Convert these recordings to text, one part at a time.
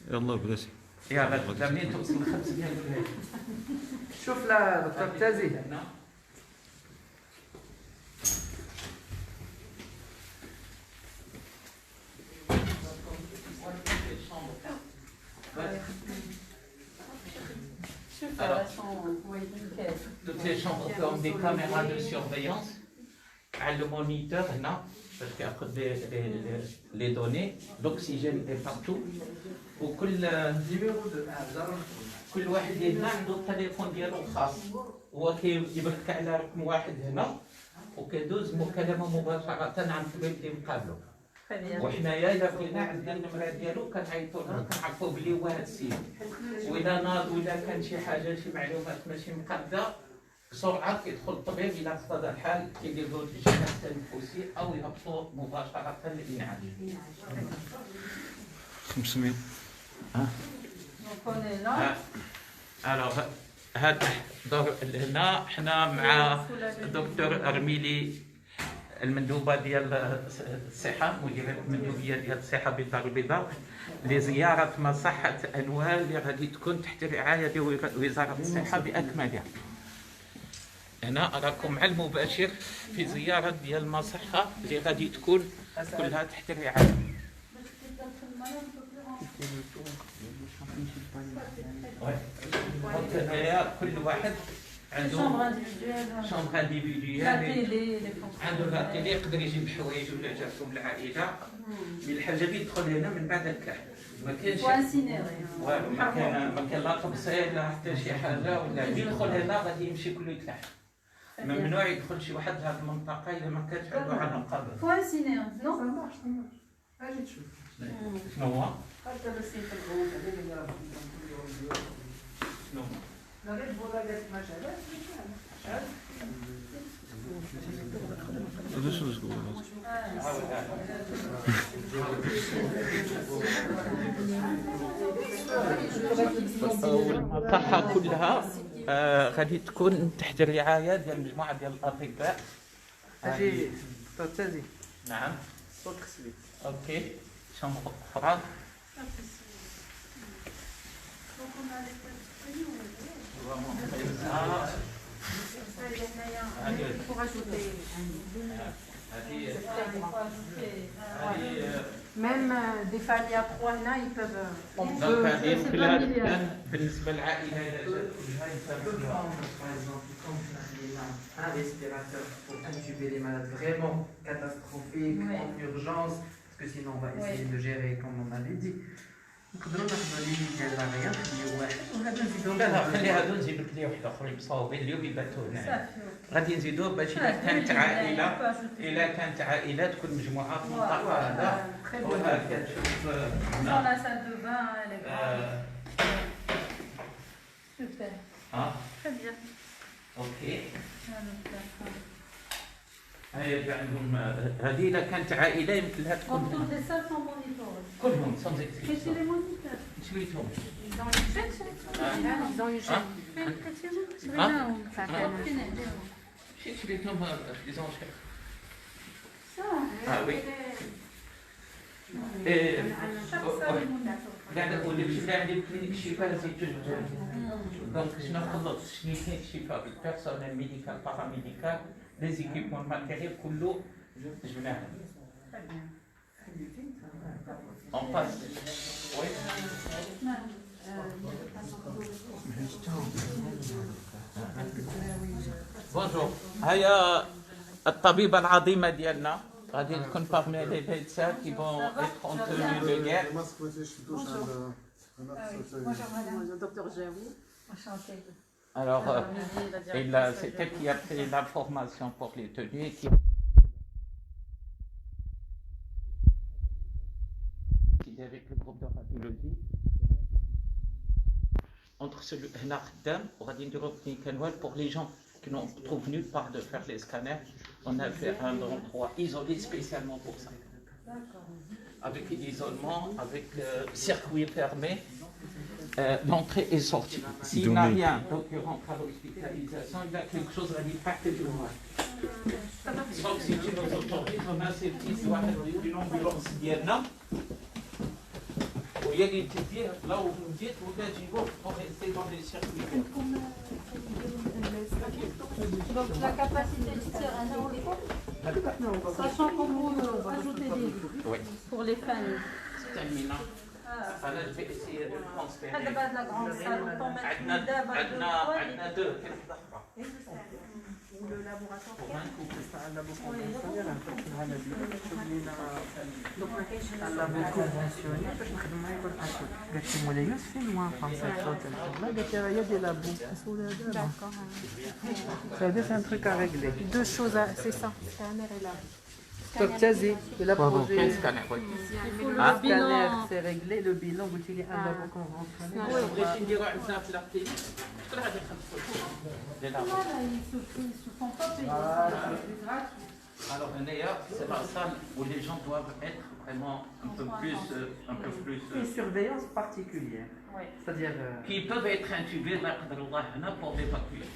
يلا بلاتي يلا قدامي توصل 500 درهم. شوف لا دكتور تازي. Toutes les chambres ont des caméras de surveillance. Le moniteur, parce qu'après les données, l'oxygène est partout. وكل واحد هنا عنده التليفون ديالو الخاص، هو كيبرك على رقم واحد هنا وكيدوز مكالمه مباشره عن الطبيب اللي مقابله. وحنايا الا بغينا عندنا النمره ديالو كنعيطوا له كنعرفوا بلي هو هذا السيد، واذا ناض ولا كان شي حاجه شي معلومات ماشي مقاده بسرعه كيدخل الطبيب الى اقتضى الحال كيدير له التشخيص التنفسي او يهبطوا مباشره للانعاش. 500. الوغ هاد هنا حنا مع الدكتور ارميلي المندوبه ديال الصحه، مديره المندوبيه ديال الصحه بالدار البيضاء، لزياره مصحه انوال اللي غادي تكون تحت الرعايه ديال وزاره الصحه باكملها. هنا راكم مع المباشر في زياره ديال المصحه اللي غادي تكون كلها تحت الرعايه. كل واحد عنده شومبر انديفيديوال، عنده لا تيلي يقدر يجيب حوايج ولا جاتهم العائله، من الحاجه يدخل هنا من بعد هكا ما كاينش والو، ما كاين لا تبصيل لا حتى شي حاجه، ولا يدخل هنا غادي يمشي كله يتلاح. ممنوع يدخل شي واحد لهذه المنطقه الا ما كانش عنده على القبر. فوانسينير نو اجي تشوف شنو هو؟ هذا السيف الغول شنو هو؟ لا غير بولاقات ماشي عاد هذا شنو تقول؟ المصحة كلها غادي تكون تحت الرعاية ديال مجموعة ديال الأطباء. اجي دكتور تازي. نعم. صوت خصلي. اوكي. شنبر أخرى. Même des familles à 3 là, ils peuvent. بالنسبة للعائلة un respirateur pour intuber les malades vraiment catastrophiques, en urgence, parce que sinon on va essayer de gérer comme on avait dit. نقدروا ناخذوا لي ديال لاغيان نخليو واحد وهذا نزيدو لا خلي هادو نزيدو لك واحد اخرين مصاوبين اليوم يباتوا هنا. غادي نزيدوه باش الا كانت عائله تكون مجموعه في المنطقه هذا وهكا تشوف Dans la salle de bain, elle est grande. Super. Très bien. اوكي. هاي عندهم هذه اذا كانت عائله يمكن لها تكون Toutes les salles sont monitorées. كلهم سون Qu'est-ce que les moniteurs? شريتهم. Ils ont une chaîne Ils ont une chaîne. شريتهم ديزون شيخ. Ça. Ah oui. قاعد نقول لك شنو عندي كلينيك الشفاء زيتون. دونك شنو خلطت شنو كاين الشفاء بالبيرسونيل ميديكال باراميديكال لي زيكيبمون الماتيريال كله جبناه. On passe. Oui. Bonjour. هيا الطبيبة العظيمة ديالنا غادي تكون parmi les médecins qui vont être en tenue de guerre. Docteur Jaoui. Enchanté. Alors, c'est elle qui a pris la formation pour les tenues et qui avec le groupe de radiologie. Entre celui هنا خدام وغادي نديرو كلينيك انوال pour les gens qui n'ont trouvé nulle part de faire les scanners. On a fait un endroit isolé spécialement pour ça. Avec l'isolement, avec circuit fermé d'entrée et sortie. S'il n'a rien, donc il rentre à l'hospitalisation, il a quelque chose à dire partir moi. Sauf si tu nous autorises, on a ces petits une ambulance d'Iena. ويا اللي تديه لو بديت ولا تجيبوه سي دون لي سيركوي. Donc la capacité de tir à sachant qu'on vous ajouter des lits Oui. pour les familles. terminant. انا je vais essayer de transférer. هذا بعد لا غراند سال عندنا deux كيف تحفظ. le laboratoire. un labo conventionnel un labo conventionnel باش نخدم معاه يقول قالت لي مولاي يوسف فين وين فرنسا لا قالت لي راه دي لابو D'accord. ça c'est un truc à régler Deux choses, c'est ça. Scanner et là. donc Tiazi il a projet كاين سكانر وي. Il faut le scanner bilan. c'est réglé le bilan قلت لي un labo conventionnel بغيتي نديرو عندنا في لاكلينيك شكون غادي يخلصوا لي لابو. Ils se font pas payer. C'est gratuit. Alors c'est la salle où les gens doivent être vraiment un peu plus une surveillance particulière Oui. c'est-à-dire qui peuvent être intubés لا قدر الله هنا pour l'évacuer.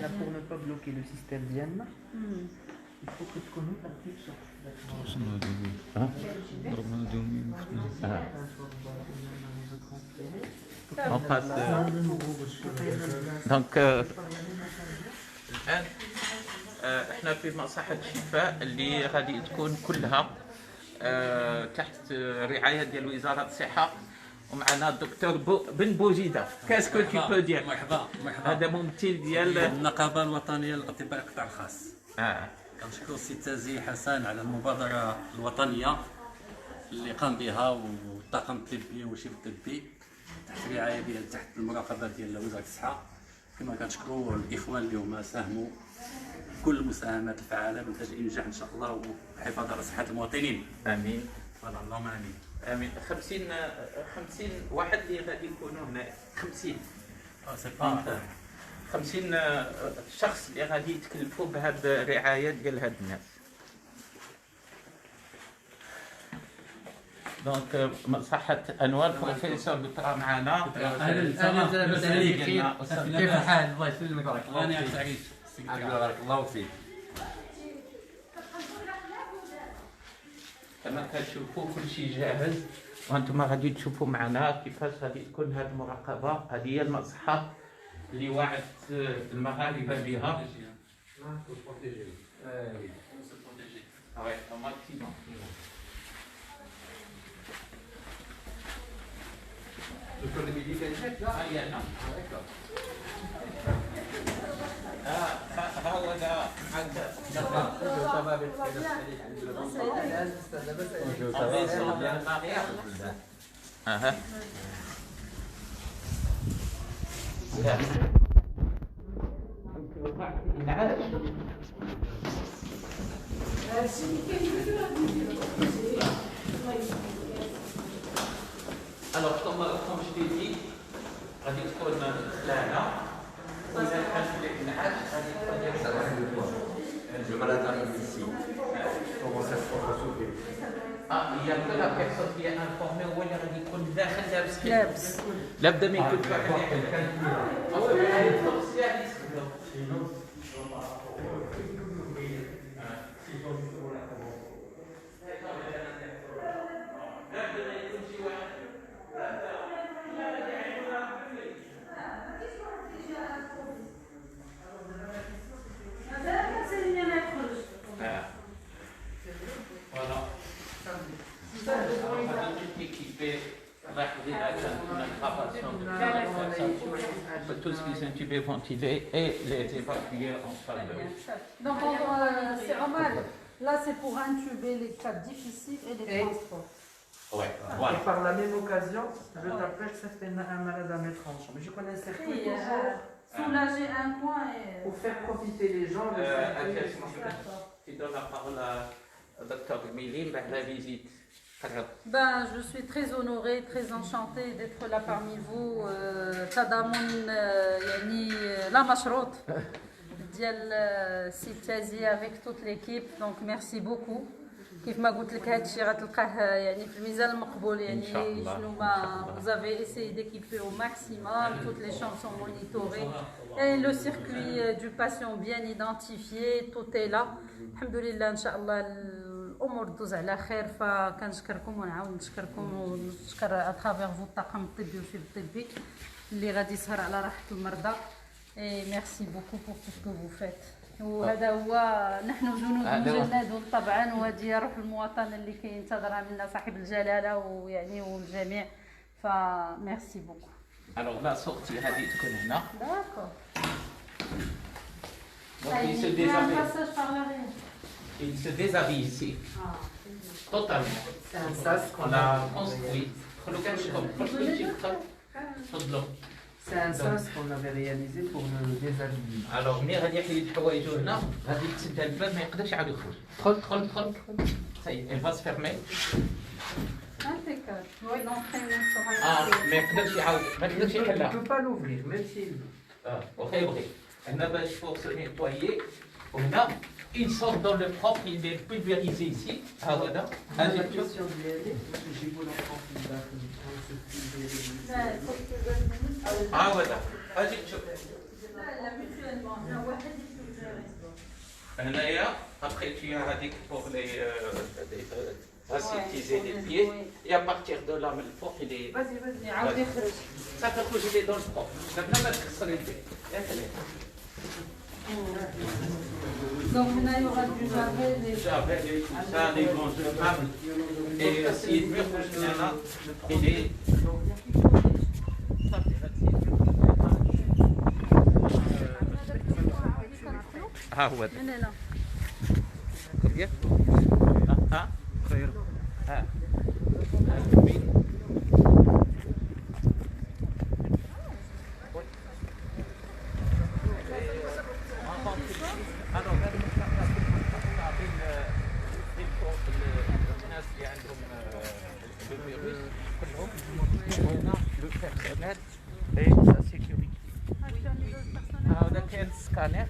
là pour ne pas bloquer le système ديالنا il faut que تكونوا تعطيك وصلنا هذه ضربنا اليومين On passe. Donc, الآن احنا في مصحة الشفاء اللي غادي تكون كلها تحت رعاية ديال وزارة الصحة ومعنا الدكتور بن بوجيدة. كاسكو تي بو دير؟ مرحبا. هذا ممثل ديال النقابة الوطنية للأطباء القطاع الخاص. كنشكر السي تازي حسن على المبادرة الوطنية اللي قام بها والطاقم الطبي والشيف الطبي تحت الرعاية ديال تحت المراقبة ديال وزارة الصحة. كما كنشكروا الإخوان اللي هما ساهموا كل المساهمات الفعالة من أجل إنجاح إن شاء الله والحفاظ على صحة المواطنين. آمين. اللهم آمين. آمين. 50 واحد اللي غادي يكونوا هنا 50. سي با 50 شخص اللي غادي يتكلفوا بهاد الرعايه ديال هاد الناس. دونك مصحة انوار بروفيسور دكتوراه معنا. اهلا كيف الحال؟ الله يسلمك بارك الله غني عن فيك. التعريف. بارك الله فيك. كما كتشوفوا كل شيء جاهز وانتم غادي تشوفوا معنا كيفاش غادي تكون هاد المراقبه. هذه هي المصحة اللي وعدت المغاربه بها. دكتور الميدي كان هناك؟ لا هو ذا Alors, comme je t'ai dit, غادي تكون خلانة وإذا كان في الإنعاش غادي تكون Le malade arrive ici. Comment ça se passe au souper? il y a que la personne qui est informée هو اللي غادي يكون داخل لابس لابس. لابد ما يكون واحد tout ce qui est intubé, ventilé et les évacuer en salle de bain. Donc c'est Omar. Là c'est pour intuber les cas difficiles et les transports. Ouais, et voilà. par la même occasion je t'appelle ça fait un malade à mettre en chambre mais je connais un circuit Oui, soulager un point et. pour faire profiter les gens de Tu donnes la parole au docteur Milim pour la visite. Ben, je suis très honorée, très enchantée d'être là parmi vous. تضامن يعني لا مشروط ديال السي تازي avec toute l'équipe. Donc merci beaucoup. كيف ما قلت لك هذا الشيء غتلقاه يعني في الميزان المقبول يعني شنو ما vous avez essayé d'équiper au maximum, toutes les chambres sont monitorées et le circuit du patient bien identifié, tout est là. الحمد لله ان شاء الله نشكركم وردوز على خير. فكنشكركم ونعاود نشكركم ونشكر اترافيغ فو الطاقم الطبي والشيب الطبي اللي غادي يسهر على راحه المرضى. ميرسي بوكو بور تو سكو فو فيت. وهذا هو نحن جنود مجندون طبعا، وهذه هي روح المواطنه اللي كينتظرها منا صاحب الجلاله ويعني والجميع. فميرسي بوكو. الوغ لا صوتي هذه تكون هنا. داكور. Il se déshabille. Il se déshabille ici. Totalement. C'est un sas On qu'on a a construit. C'est un sas qu'on avait réalisé pour le déshabiller. Alors ملي غادي يحيد حوايجو هنا غادي تسد هاد الباب ما يقدرش يعاود يخرج. دخل دخل. صاي elle va se fermer. Impeccable. Oui, l'entraînement sera ما يقدرش يعاود ما يقدرش Il ne يحلها. peut pas l'ouvrir, même s'il veut. واخا يبغي. هنا باش pour se nettoyer. وهنا il sort dans le propre, il est pulvérisé ici. ها هو هذا. La هذه تشوف. question de l'aider, parce que j'ai voulu en prendre ها هو هذا. هذه تشوف. لا mutuellement. واحد هنايا après tu as هذيك pour les aseptiser les pieds et à partir de là من الفوق il est يعاود يخرج. صافي خرج il est dans le propre. قبل ما تكسر البيت. Donc هنا يوغا دو جافيل. J'avais tout ça, les gonflables et si le mur là, il est. ها هو من هنا. كبير ها خير ها الناس اللي عندهم الفيروس كلهم هنا لو بيرسونيل اي سا سيكوريتي. هذا كاين سكانر.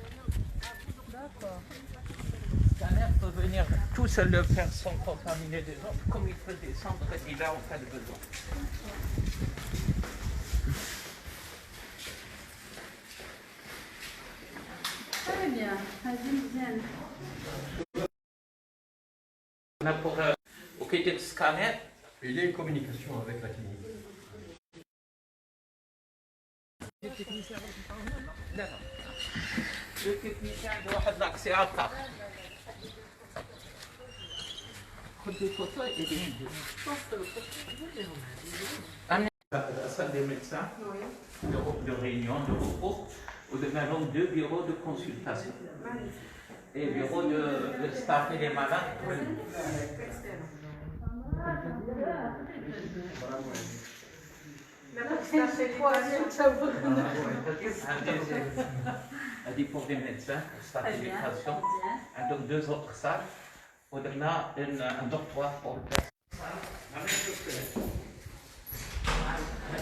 Scanner peut venir tout seul le faire sans contaminer les autres, comme il peut descendre et là en cas de besoin. Très bien. هذه مزيانة. On a pour le scanner. Il est en communication avec la clinique. Le technicien عنده واحد لاكسي اخر. خذ des photos et des vidéos. La salle des médecins, de réunion, de repos, où nous avons 2 bureaux de consultation. Et bureau de staff et des malades. On dit pour des médecins, staff et des patients. Donc 2 autres salles. On a un dortoir pour le personnel. La même chose que là. Très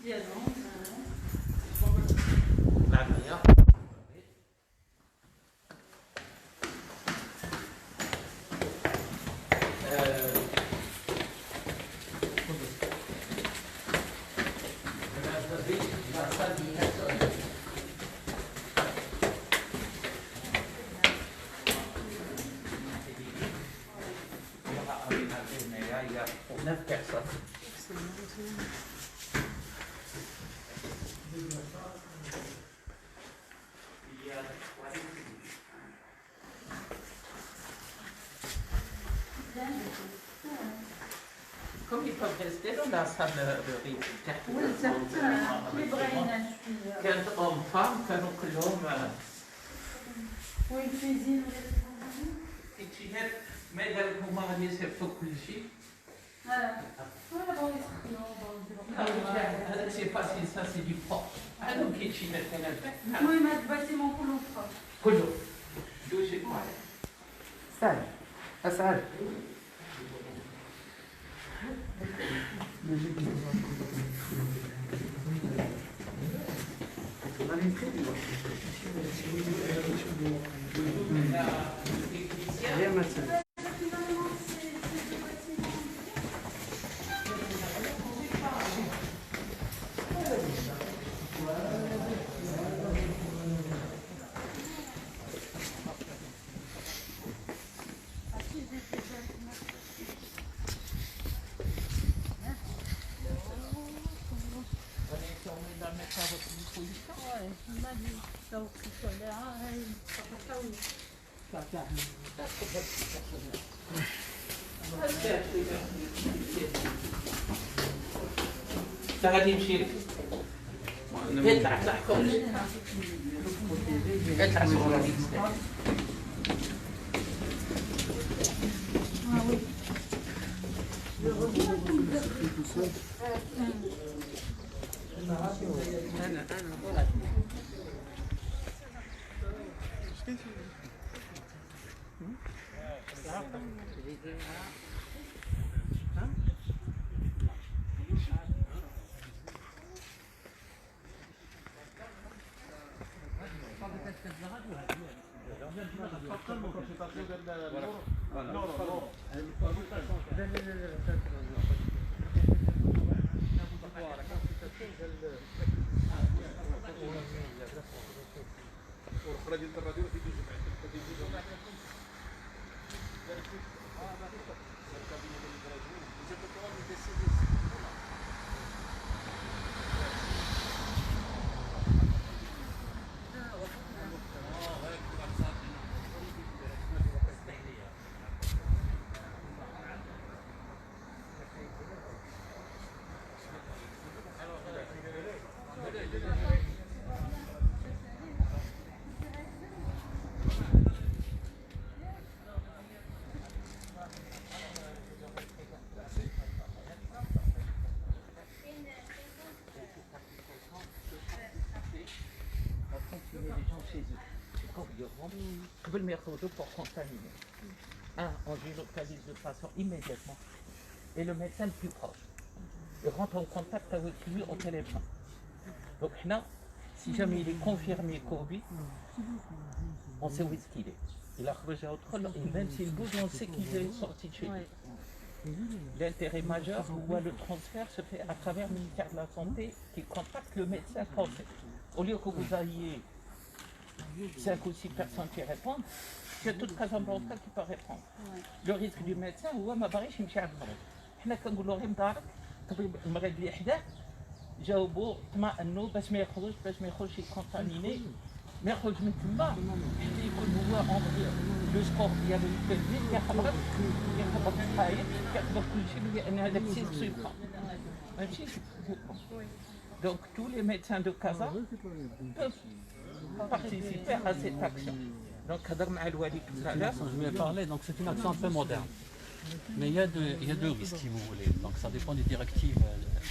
bien. Là, d'ailleurs. La salle du personnel. Il y aura aménagé, mais là, il y a pour 9 personnes. Il y a 3 comme ils peuvent rester dans la salle de réunion. كانت أم فام كانوا كلهم والكوزين كيتشينات ما قال هما غادي يصيفطوا كل شيء. بغاو يسخنوا بغاو يديروا. هذاك سي فاسيل سا سي دي بروب. هادو كيتشينات هنا المهم هاد الباتيمون كله بخار. كله دوشي معايا. سهل. أسهل. Rien maintenant. غادي نمشي لك اطلع اطلع فوق اطلع صور هذيك قبل ما يخرجوا pour contaminer. On délocalise de façon immédiatement. Et le médecin le plus proche. Il rentre en contact avec lui au téléphone. Donc là, si jamais il est confirmé Covid, on sait où est-ce qu'il est. Il a خرج à autre et même s'il bouge, on sait qu'il est sorti de chez lui. L'intérêt majeur, où le transfert se fait à travers le ministère de la Santé qui contacte le médecin français. Au lieu que vous ayez 5 ou 6 personnes qui répondent, c'est toute Casablanca qui peut répondre. Le risque du médecin هو ما باغيش يمشي على المريض. حنا كنقولوا غير مدارك طبيب المريض اللي حداه جاوبوا اطمئنوا باش ما يخرجش يكونتاميني ما يخرج من تما حتى يكون هو اونغي لو سكور ديالو الكبير كيخبرك الحياه كيخبر كل شيء بان هذاك الشيء خصو يبقى ماشي. Donc tous les médecins de Casa peuvent participer à cette action. Donc, je vais parler, donc c'est une action un peu moderne. Mais il y a deux risques, si vous voulez. Donc ça dépend des directives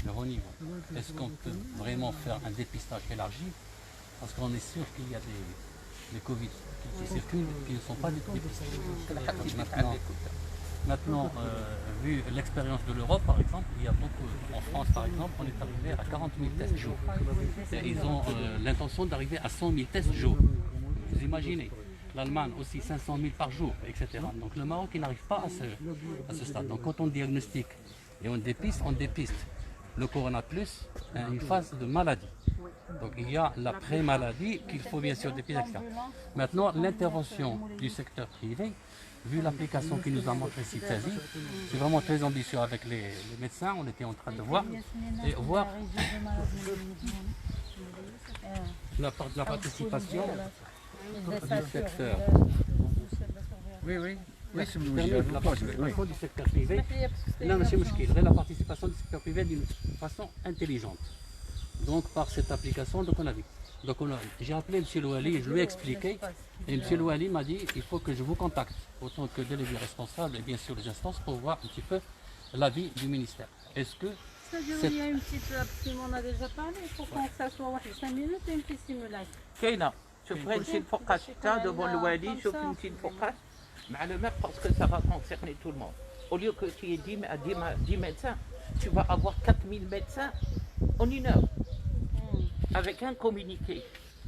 de haut niveau. Est-ce qu'on peut vraiment faire un dépistage élargi? Parce qu'on est sûr qu'il y a des Covid qui circulent qui ne sont pas dépistés. Maintenant, vu l'expérience de l'Europe, par exemple, il y a beaucoup, en France par exemple, on est arrivé à 40 000 tests jour. Et ils ont l'intention d'arriver à 100 000 tests jour. Vous imaginez, l'Allemagne aussi 500 000 par jour, etc. Donc le Maroc il n'arrive pas à ce stade. Donc quand on diagnostique et on dépiste le Corona Plus à une phase de maladie. Donc il y a la pré-maladie qu'il faut bien sûr dépister, etc. Maintenant, l'intervention du secteur privé, vu l'application qui nous a montré Citazi, c'est vraiment très ambitieux avec les médecins, on était en train de voir et voir la participation du secteur. Oui, c'est La participation du secteur privé. Là, la participation du secteur privé d'une façon intelligente. Donc par cette application, donc on a vu. Donc j'ai appelé M. Louali et je lui ai expliqué. Et M. Louali m'a dit il faut que je vous contacte autant que délégué responsable et bien sûr les instances pour voir un petit peu l'avis du ministère. Est-ce que c'est-à-dire il y a une petite, on en a déjà parlé, il faut qu'on s'assoie 5 minutes et une petite simulation. كاينه شوف غير نمشي الفوقاش حتى دبر الوالي شوف نمشي الفوقاش مع le maire parce que ça va concerner tout le monde. Au lieu que tu aies 10 médecins, tu vas avoir 4000 médecins en une heure. Avec un communiqué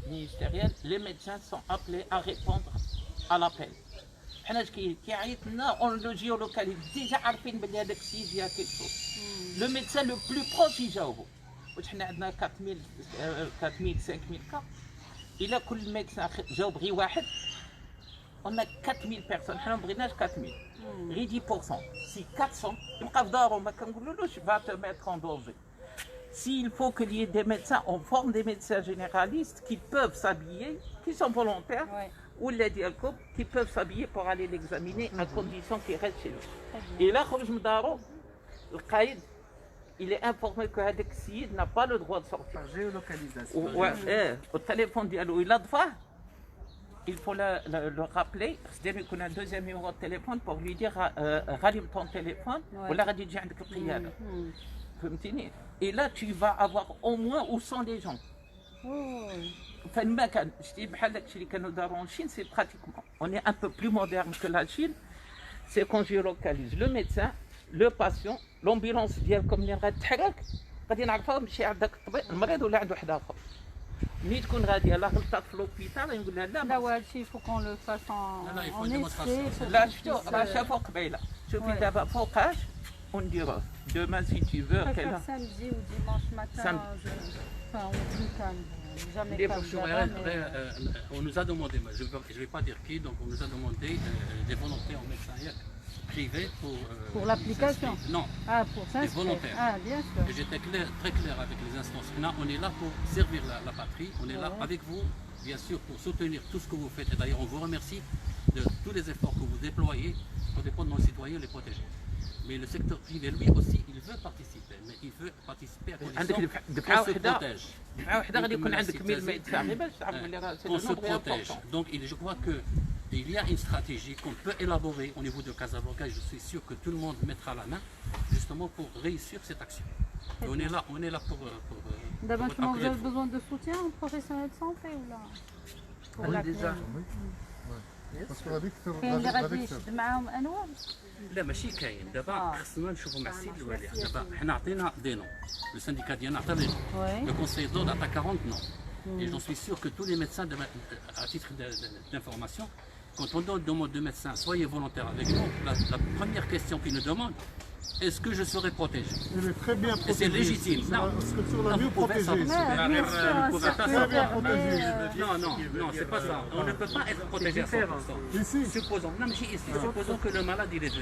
ministériel, les médecins sont appelés à répondre à l'appel. حنا كي عيط لنا on le géolocalise déjà عارفين بلي هذاك السيد فيها quelque chose. Le médecin le plus proche يجاوبوا. واش حنا عندنا 4000 5000 cas. إلا كل médecin جاوب غير واحد on a 4000 personnes حنا ما بغيناش 4000 غير 10% si 400 يبقى في دارو ما كنقولولوش va te mettre en danger. S'il faut qu'il y ait des médecins, on forme des médecins généralistes qui peuvent s'habiller, qui sont volontaires, Ouais. ou les diacopes qui peuvent s'habiller pour aller l'examiner à condition qu'il reste chez lui. Et là, le qaïd, il est informé que Hadik Sid n'a pas le droit de sortir. Par géolocalisation. Au téléphone dialogue, il a droit. Il faut le rappeler, c'est-à-dire qu'on a un deuxième numéro de téléphone pour lui dire rallume ton téléphone, ou la radio de Qiyada. Et là, tu vas avoir au moins où sont les gens. Enfin, en Chine, c'est pratiquement. On est un peu plus moderne que la Chine. C'est qu'on géolocalise le médecin, le patient, l'ambulance ديال comme اللي غتحرك غادي نعرفوها مشي عندك المريض ولا عنده واحد اخر. ملي تكون غاديه لا غلطات في لوبيتال نقول لها لا Là, ouais, il faut qu'on le fasse Là, il faut en une démonstration. essai. لا شفتو راه شافوا قبيله شوفي Ouais. دابا فوقاش ونديروه demain si tu veux Je quelle préfère heure samedi ou dimanche matin, Samedi. enfin au plus calme. Jamais Les calme Sur là-bas, RN, mais- on nous a demandé, moi, je ne vais pas dire qui, donc on nous a demandé des volontaires en médecin privé Pour l'application. s'inscrire. Non, Ah, pour s'inscrire. volontaires. Ah, bien sûr. et j'étais très clair avec les instances. Là, on est là pour servir la patrie, on est là Ouais. avec vous, bien sûr, pour soutenir tout ce que vous faites. Et d'ailleurs, on vous remercie de tous les efforts que vous déployez pour dépendre de nos citoyens et les protéger. Mais le secteur privé, lui aussi, il veut participer, mais il veut participer à عندك condition دفعه qu'on se واحده protège. دفعه واحده غادي يكون عندك 1000 ميدسان غير باش تعرف بلي راه سي Qu'on se نومبر protège. Donc je crois qu'il y a une stratégie qu'on peut élaborer au niveau de Casablanca. Je suis sûr que tout le monde mettra la main justement pour réussir cette action. Et on est là pour D'abord, votre vous appui. avez besoin de soutien aux professionnels de santé ou là pour Oui, la déjà. باسكو هذيك كاين اللي غادي يشد معاهم انواع لا ماشي كاين دابا خصنا نشوفوا مع السيد الوالي دابا حنا عطينا دي نو لو سانديكا ديالنا عطى لي نو Ouais. le conseil d'ordre a 40 noms. Et j'en suis sûr que tous les médecins, à titre d'information, quand on demande de médecins, soyez volontaires avec nous, la première question qu'ils nous demandent, est-ce que je serai protégé? Il est très bien Et protégé. c'est légitime. C'est Non. la structure la Non, mieux vous pouvez protégée. savoir. Ouais, bien sûr, vous un pouvez pas circuit savoir. fermé, Non, c'est pas ça. On ne peut pas être protégé à 100%. Ici, Supposons, non mais ici, supposons que le malade il est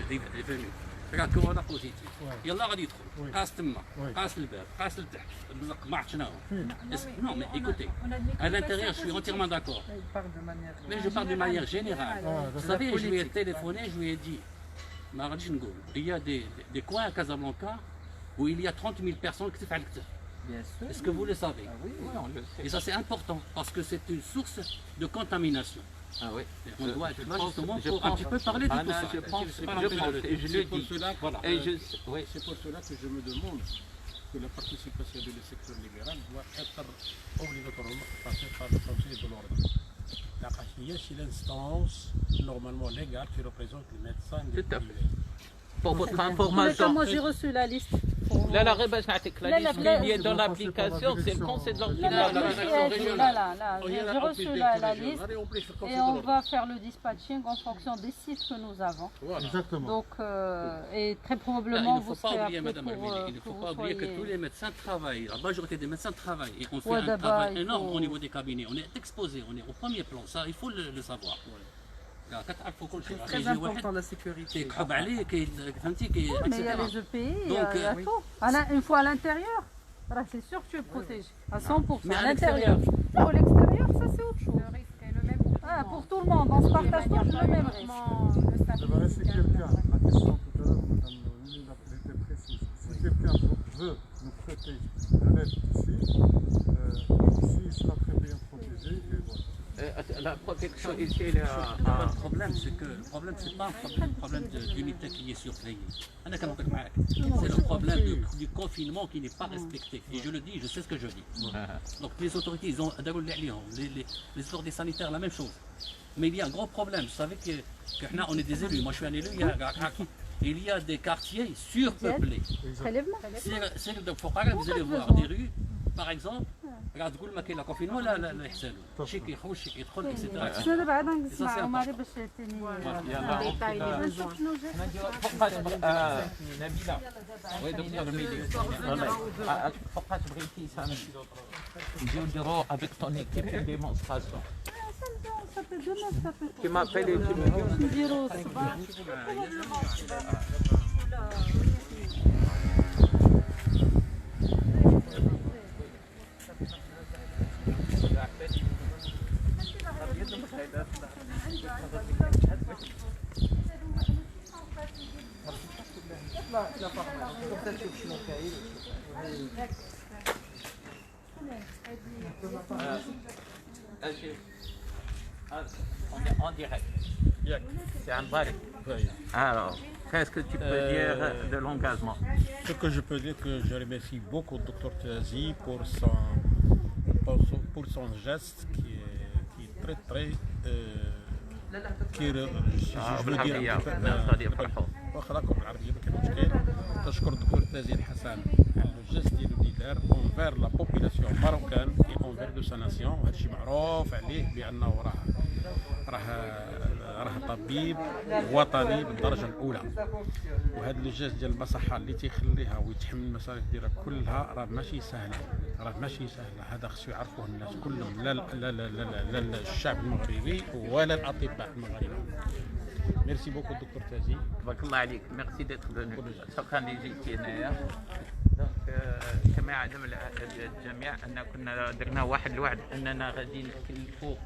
venu. Regarde comment on a positif. يلا غادي يدخل قاس تما قاس الباب قاس لتحت ما عرفت شنو non mais écoutez à l'intérieur je suis entièrement d'accord Il parle de manière. mais je parle de manière générale vous savez je lui ai politique. téléphoné je lui ai dit ما غاديش نقول il y a des coins à Casablanca où il y a 30 000 personnes qui تفعل كتاب. Bien sûr. Est-ce que vous le savez? Oui, on le sait. Et ça c'est important parce que c'est une source de contamination. Ah oui. On doit être là justement je pour un pense- petit peu parler de Ah tout non, ça. je pense, C'est pas je la peine pense, de le et je le dire. dis. Voilà. Et je, oui. C'est pour cela que je me demande que la participation du secteur libéral doit être obligatoirement passée par le Conseil de l'ordre. La CACHIA, c'est l'instance normalement légale qui représente les médecins. Tout à fait. Pour votre Comme information. moi j'ai reçu la liste. Là, la rébasse نعطيك la لا، liste لا، qui est dans l'application, c'est le conseil de Là, l'ordre. là, j'ai reçu la liste et on va faire le dispatching en fonction des sites que nous avons. exactement. Donc, et très Là, il probablement ne vous faut pas serez oublier, appelés Madame pour, Armili, il ne faut vous pas oublier que soyez- tous les médecins travaillent. La majorité des médecins travaillent. Et on fait Ouais, un d'abord, travail il énorme faut- au niveau des cabinets. On est exposé, on est au premier plan. Ça, il faut le savoir. Là, كتعرفوا كل شيء. C'est très يجي واحد important la sécurité. كيكحب عليه فهمتي Mais il y a etc. les EPI, Donc, il y a tout. Une fois à l'intérieur, là, c'est sûr que tu es protégé. À 100%. Mais à à l'intérieur. Là, à l'extérieur, ça c'est autre chose. Ah, pour tout le monde, on se partage tous le même risque. Il va rester quelqu'un. La question tout à l'heure, Madame Nina était précise. Si quelqu'un veut nous prêter de l'aide ici, il sera très bien protégé. Et voilà. La protection ici, elle est Le problème, c'est que le problème, c'est pas un problème d'unité qui est surveillée. C'est le problème du confinement qui n'est pas respecté. Et je le dis, je sais ce que je dis. Donc les autorités, ils ont les autorités sanitaires, la même chose. Mais il y a un gros problème. Vous savez que nous, on est des élus. Moi, je suis un élu. Il y a des quartiers surpeuplés. Prélèvement. C'est de Foucault, vous allez voir des rues, par exemple. Regarde, تقول ما كاين لا كونفينمون لا يحسنوا شي كيخرج شي كيدخل اكسيتيرا. شنو بعد نسمع عمري باش يعطيني نشوف شنو جا. فوقاش نبيلة. وي دكتور ميلي. فوقاش بغيتي سامي. نجيو نديرو افيك طون ايكيب اون ديمونستراسيون. Ça peut demain, ça peut. Tu m'appelles et tu me dis. نديرو الصباح. On est en direct. C'est un bar. Alors, qu'est-ce que tu peux dire de l'engagement? Ce que je peux dire, que je remercie beaucoup le docteur Tazi pour son geste qui est très très بالعربية غادي نفرحوا. واخا راكم بالعربيه ما كاين مشكل. تشكر الدكتور تازي الحسن على الجست ديالو اللي دار اونفير لا بوبولاسيون ماروكان اي اونفير دو سا ناسيون. وهذا الشيء معروف عليه بانه راه طبيب وطني بالدرجه الاولى. وهذا لو جيست ديال المصحه اللي تيخليها ويتحمل المصاريف ديالها كلها راه ماشي سهله، هذا خصو يعرفوه الناس كلهم، لا الشعب المغربي ولا الاطباء المغاربه. ميرسي بوكو دكتور تازي. تبارك الله عليك. ميرسي ديتر فونو. شكرا اللي جيتي هنايا. دونك كما يعلم الجميع ان كنا درنا واحد الوعد اننا غادي نكلفوا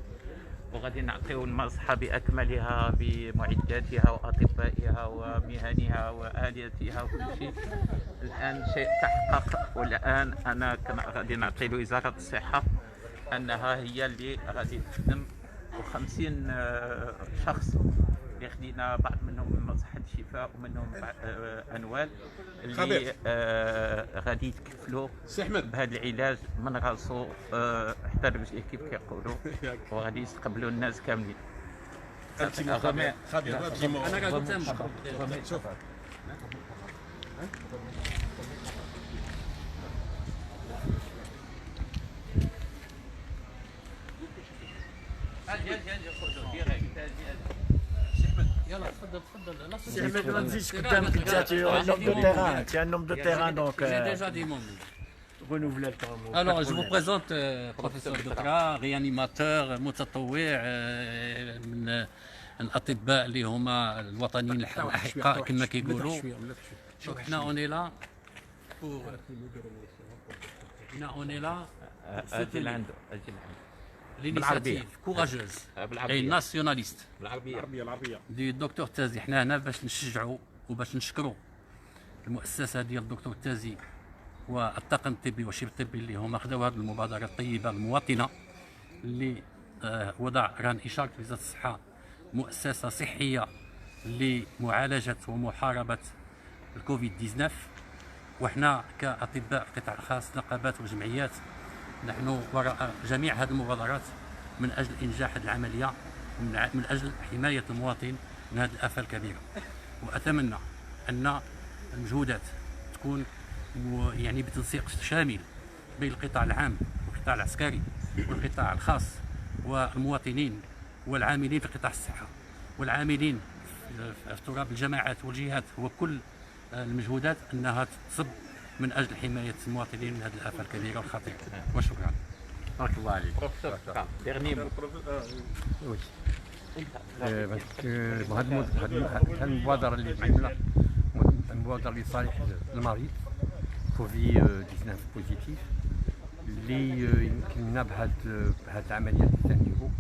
وغادي نعطيو المصحة بأكملها بمعداتها وأطبائها ومهنها وآلياتها وكل شيء. الآن شيء تحقق، والآن أنا غادي نعطي لوزارة الصحة أنها هي اللي غادي تخدم، و50 شخص اللي خدينا بعض منهم من مصحة الشفاء ومنهم أنوال اللي غادي يتكفلوا بهذا العلاج من راسو حتى رجليه كيف كيقولوا، وغادي يستقبلوا الناس كاملين. خبير انا قاعد نتم شوف يلا تفضل تفضل. سي احمد ما تزيدش قدامك، انت نوم دو تيران، انت نوم دو تيران دونك renouveler le temps. Alors, je vous présente professeur دكرا ريانيماتور متطوع من الاطباء اللي هما الوطنيين الاحقاء كما كيقولوا. شوف حنا اوني لا أجل عنده l'initiative courageuse et nationaliste العربيه دي الدكتور تازي. حنا هنا باش نشجعوا وباش نشكروا المؤسسه ديال الدكتور تازي والطاقم الطبي والشبه الطبي اللي هما خداو هذه المبادره الطيبه المواطنه اللي وضع ران اشاره وزاره الصحه مؤسسه صحيه لمعالجه ومحاربه الكوفيد 19. وحنا كاطباء القطاع الخاص نقابات وجمعيات نحن وراء جميع هذه المبادرات من اجل انجاح هذه العمليه، من اجل حمايه المواطن من هذه الافه الكبيره. واتمنى ان المجهودات تكون يعني بتنسيق شامل بين القطاع العام والقطاع العسكري والقطاع الخاص والمواطنين والعاملين في قطاع الصحه والعاملين في تراب الجماعات والجهات، وكل المجهودات انها تصب من اجل حمايه المواطنين من هذه الافه الكبيره والخطيره. وشكرا. بارك الله عليك. ديرني هذه المبادره اللي عملنا المبادره لصالح المريض كوفيد 19 بوزيتيف اللي يمكننا بهذه العمليه اللي تنديروا